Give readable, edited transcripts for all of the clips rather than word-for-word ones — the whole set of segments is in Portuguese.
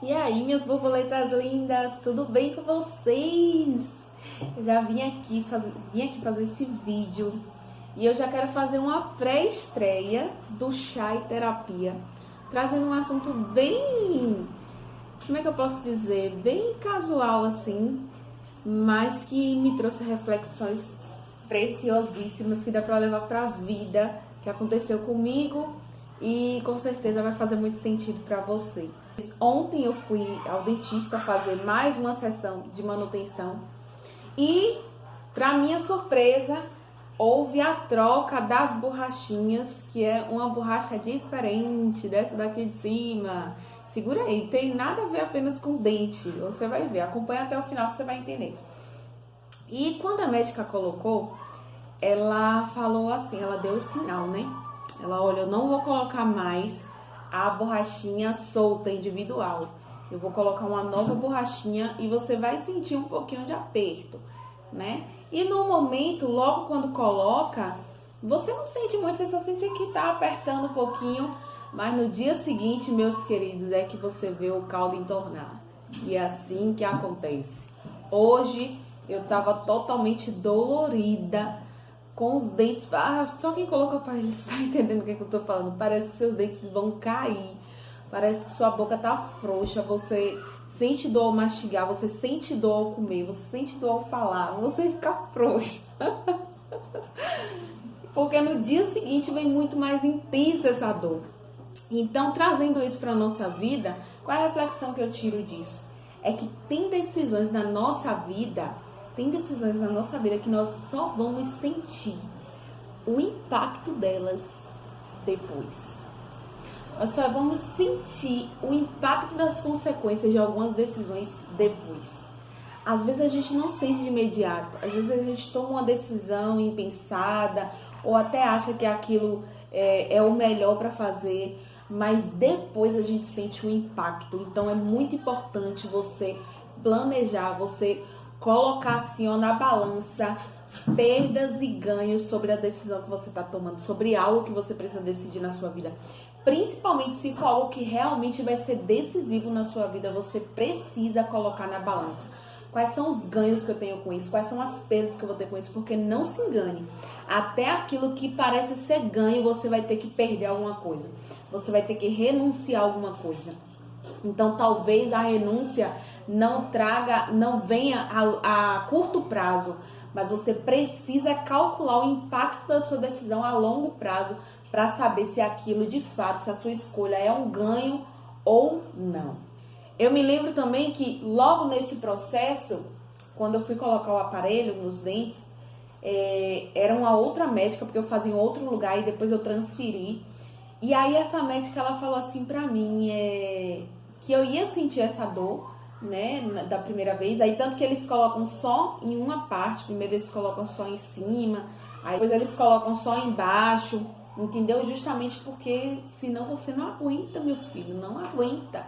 E aí, minhas borboletas lindas, tudo bem com vocês? Eu já vim aqui fazer esse vídeo e eu já quero fazer uma pré-estreia do Chá e Terapia, trazendo um assunto bem, como é que eu posso dizer, bem casual assim, mas que me trouxe reflexões preciosíssimas que dá para levar para a vida, que aconteceu comigo e com certeza vai fazer muito sentido para você. Ontem eu fui ao dentista fazer mais uma sessão de manutenção e, para minha surpresa, houve a troca das borrachinhas, que é uma borracha diferente dessa daqui de cima. Segura aí, tem nada a ver apenas com dente, você vai ver, acompanha até o final que você vai entender. E quando a médica colocou, ela falou assim, ela deu o sinal, né? Ela, olha, eu não vou colocar mais a borrachinha solta, individual. Eu vou colocar uma nova borrachinha e você vai sentir um pouquinho de aperto, né? E no momento, logo quando coloca, você não sente muito, você só sente que tá apertando um pouquinho, mas no dia seguinte, meus queridos, é que você vê o caldo entornar. E é assim que acontece. Hoje eu tava totalmente dolorida, com os dentes, só quem colocou para ele está entendendo o que eu tô falando. Parece que seus dentes vão cair, parece que sua boca tá frouxa, você sente dor ao mastigar, você sente dor ao comer, você sente dor ao falar, você fica frouxo. Porque no dia seguinte vem muito mais intensa essa dor. Então, trazendo isso para nossa vida, qual é a reflexão que eu tiro disso? É que tem decisões na nossa vida que nós só vamos sentir o impacto delas depois. Nós só vamos sentir o impacto das consequências de algumas decisões depois. Às vezes a gente não sente de imediato, às vezes a gente toma uma decisão impensada ou até acha que aquilo é o melhor para fazer, mas depois a gente sente o impacto. Então é muito importante você planejar, você colocar assim na balança perdas e ganhos sobre a decisão que você está tomando, sobre algo que você precisa decidir na sua vida. Principalmente se for algo que realmente vai ser decisivo na sua vida, você precisa colocar na balança. Quais são os ganhos que eu tenho com isso? Quais são as perdas que eu vou ter com isso? Porque não se engane, até aquilo que parece ser ganho, você vai ter que perder alguma coisa. Você vai ter que renunciar a alguma coisa. Então, talvez a renúncia não venha a curto prazo, mas você precisa calcular o impacto da sua decisão a longo prazo para saber se aquilo de fato, se a sua escolha é um ganho ou não. Eu me lembro também que logo nesse processo, quando eu fui colocar o aparelho nos dentes, era uma outra médica, porque eu fazia em outro lugar e depois eu transferi. E aí essa médica, ela falou assim pra mim, que eu ia sentir essa dor, né, da primeira vez. Aí tanto que eles colocam só em uma parte, primeiro eles colocam só em cima, aí depois eles colocam só embaixo, entendeu? Justamente porque senão você não aguenta, meu filho, não aguenta.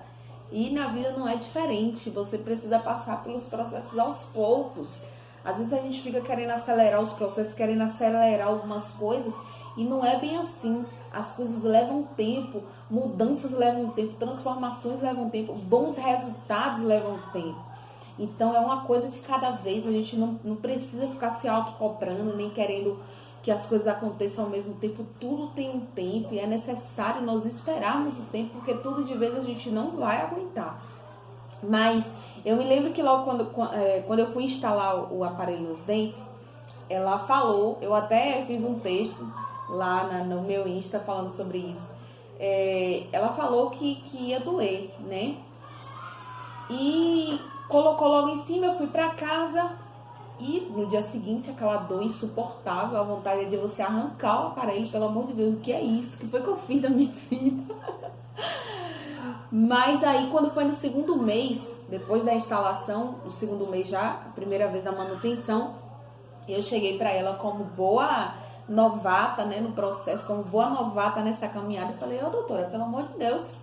E na vida não é diferente, você precisa passar pelos processos aos poucos. Às vezes a gente fica querendo acelerar os processos, querendo acelerar algumas coisas, e não é bem assim. As coisas levam tempo, mudanças levam tempo, transformações levam tempo, bons resultados levam tempo. Então é uma coisa de cada vez, a gente não precisa ficar se autocobrando, nem querendo que as coisas aconteçam ao mesmo tempo. Tudo tem um tempo e é necessário nós esperarmos o tempo, porque tudo de vez a gente não vai aguentar. Mas eu me lembro que logo quando eu fui instalar o aparelho nos dentes, ela falou, eu até fiz um texto lá no meu Insta falando sobre isso. Ela falou que ia doer, né? E colocou logo em cima, eu fui pra casa e no dia seguinte aquela dor insuportável, a vontade de você arrancar o aparelho, pelo amor de Deus, o que é isso? O que foi que eu fiz na minha vida? Mas aí quando foi no segundo mês, depois da instalação, o segundo mês já, a primeira vez da manutenção, eu cheguei pra ela como boa novata, né, no processo, como boa novata nessa caminhada, e falei, doutora, pelo amor de Deus,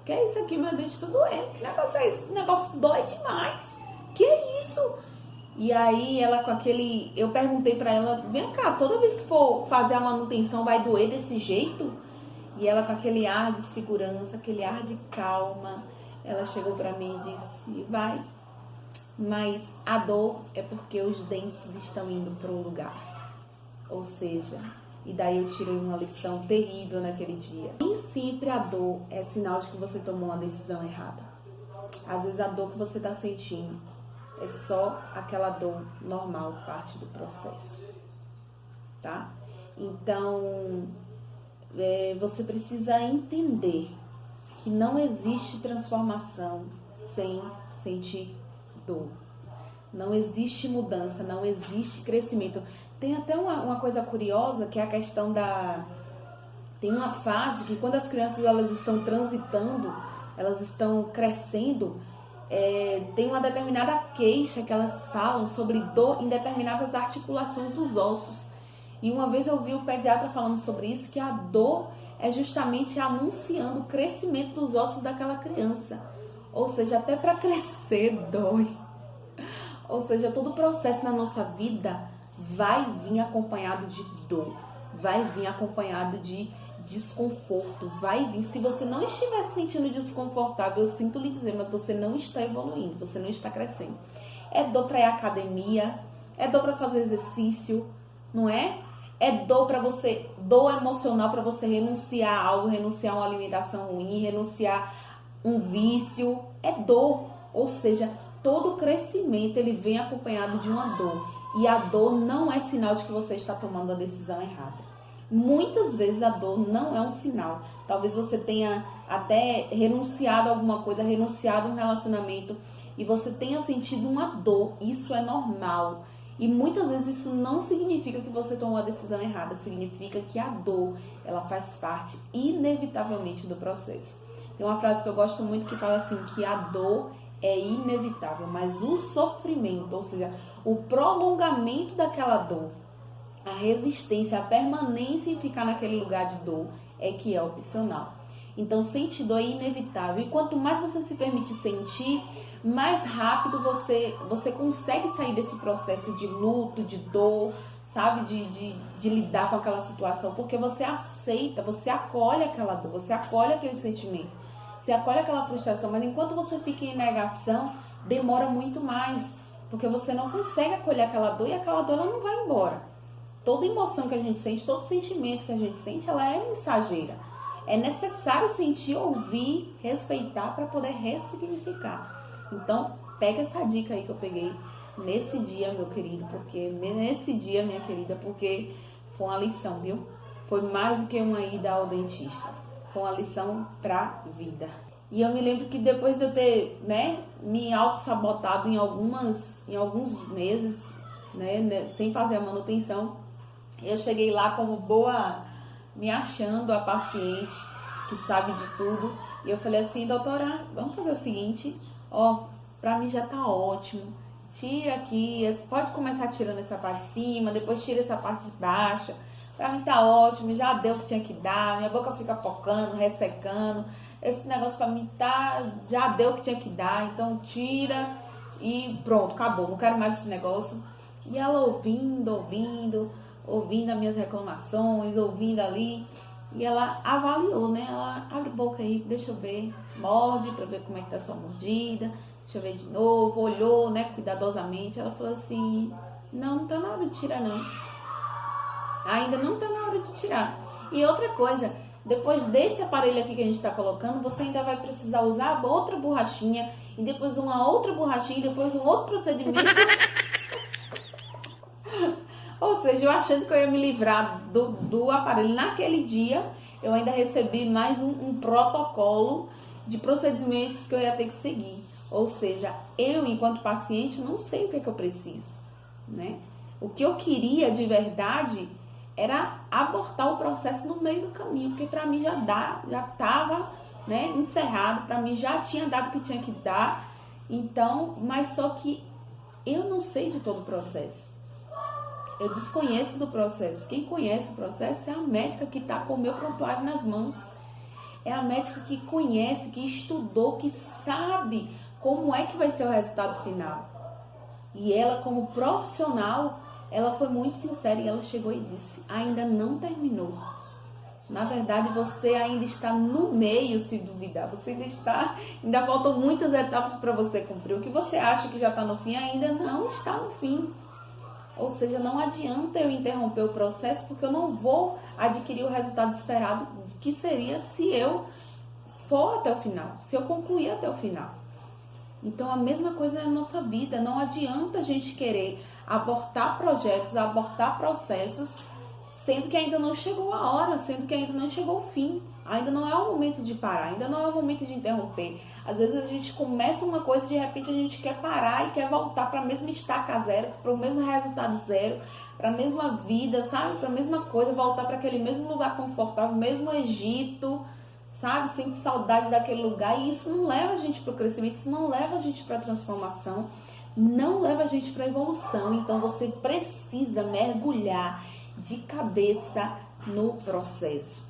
que é isso aqui, meu dente tá doendo, que negócio é esse? Esse negócio dói demais, que é isso? E aí ela eu perguntei pra ela, vem cá, toda vez que for fazer a manutenção vai doer desse jeito? E ela com aquele ar de segurança, aquele ar de calma, ela chegou para mim e disse, vai, mas a dor é porque os dentes estão indo para o lugar. Ou seja, e daí eu tirei uma lição terrível naquele dia. Nem sempre a dor é sinal de que você tomou uma decisão errada. Às vezes a dor que você está sentindo é só aquela dor normal, parte do processo, tá? Então, você precisa entender que não existe transformação sem sentir dor. Não existe mudança, não existe crescimento. Tem até uma coisa curiosa, que é a questão da... Tem uma fase que quando as crianças elas estão transitando, elas estão crescendo, tem uma determinada queixa que elas falam sobre dor em determinadas articulações dos ossos. E uma vez eu ouvi o pediatra falando sobre isso, que a dor é justamente anunciando o crescimento dos ossos daquela criança. Ou seja, até para crescer dói. Ou seja, todo o processo na nossa vida vai vir acompanhado de dor, vai vir acompanhado de desconforto, vai vir. Se você não estiver se sentindo desconfortável, eu sinto lhe dizer, mas você não está evoluindo, você não está crescendo. É dor para ir à academia, é dor para fazer exercício, não é? É dor para você, dor emocional para você renunciar a algo, renunciar a uma alimentação ruim, renunciar a um vício, é dor. Ou seja, todo crescimento ele vem acompanhado de uma dor. E a dor não é sinal de que você está tomando a decisão errada. Muitas vezes a dor não é um sinal. Talvez você tenha até renunciado a alguma coisa, renunciado a um relacionamento e você tenha sentido uma dor. Isso é normal. E muitas vezes isso não significa que você tomou a decisão errada. Significa que a dor, ela faz parte inevitavelmente do processo. Tem uma frase que eu gosto muito que fala assim, que a dor é inevitável, mas o sofrimento, ou seja, o prolongamento daquela dor, a resistência, a permanência em ficar naquele lugar de dor é que é opcional. Então, sentir dor é inevitável. E quanto mais você se permite sentir, mais rápido você consegue sair desse processo de luto, de dor, sabe? De lidar com aquela situação. Porque você aceita, você acolhe aquela dor, você acolhe aquele sentimento. Você acolhe aquela frustração, mas enquanto você fica em negação, demora muito mais. Porque você não consegue acolher aquela dor e aquela dor ela não vai embora. Toda emoção que a gente sente, todo sentimento que a gente sente, ela é mensageira. É necessário sentir, ouvir, respeitar para poder ressignificar. Então, pega essa dica aí que eu peguei nesse dia, meu querido, porque nesse dia, minha querida, porque foi uma lição, viu? Foi mais do que uma ida ao dentista. Foi uma lição pra vida. E eu me lembro que depois de eu ter, me auto-sabotado em alguns meses, sem fazer a manutenção, eu cheguei lá como boa, me achando a paciente que sabe de tudo. E eu falei assim, doutora, vamos fazer o seguinte, pra mim já tá ótimo. Tira aqui, pode começar tirando essa parte de cima, depois tira essa parte de baixo. Pra mim tá ótimo, já deu o que tinha que dar, minha boca fica pocando, ressecando. Esse negócio pra mim já deu o que tinha que dar, então tira e pronto, acabou, não quero mais esse negócio. E ela ouvindo as minhas reclamações, ouvindo ali. E ela avaliou, Ela abre a boca aí, deixa eu ver, morde pra ver como é que tá a sua mordida. Deixa eu ver de novo, olhou, cuidadosamente. Ela falou assim, não tá na hora de tirar não. Ainda não tá na hora de tirar. E outra coisa, depois desse aparelho aqui que a gente tá colocando, você ainda vai precisar usar outra borrachinha, e depois uma outra borrachinha, e depois um outro procedimento. Ou seja, eu achando que eu ia me livrar do aparelho naquele dia, eu ainda recebi mais um protocolo de procedimentos que eu ia ter que seguir. Ou seja, eu, enquanto paciente, não sei o que é que eu preciso, O que eu queria de verdade era abortar o processo no meio do caminho, porque para mim já estava encerrado, para mim já tinha dado o que tinha que dar. Então, mas só que eu não sei de todo o processo. Eu desconheço do processo. Quem conhece o processo é a médica que está com o meu prontuário nas mãos. É a médica que conhece, que estudou, que sabe como é que vai ser o resultado final. E ela, como profissional, ela foi muito sincera e ela chegou e disse, ainda não terminou. Na verdade, você ainda está no meio, se duvidar. Ainda faltam muitas etapas para você cumprir. O que você acha que já está no fim ainda não está no fim. Ou seja, não adianta eu interromper o processo, porque eu não vou adquirir o resultado esperado, que seria se eu for até o final, se eu concluir até o final. Então, a mesma coisa na nossa vida. Não adianta a gente querer abortar projetos, abortar processos, sendo que ainda não chegou a hora, sendo que ainda não chegou o fim. Ainda não é o momento de parar, ainda não é o momento de interromper. Às vezes a gente começa uma coisa e de repente a gente quer parar e quer voltar para a mesma estaca zero, para o mesmo resultado zero, para a mesma vida, sabe? Para a mesma coisa, voltar para aquele mesmo lugar confortável, mesmo Egito, sabe? Sente saudade daquele lugar. E isso não leva a gente para o crescimento, isso não leva a gente para a transformação, não leva a gente para a evolução. Então você precisa mergulhar de cabeça no processo.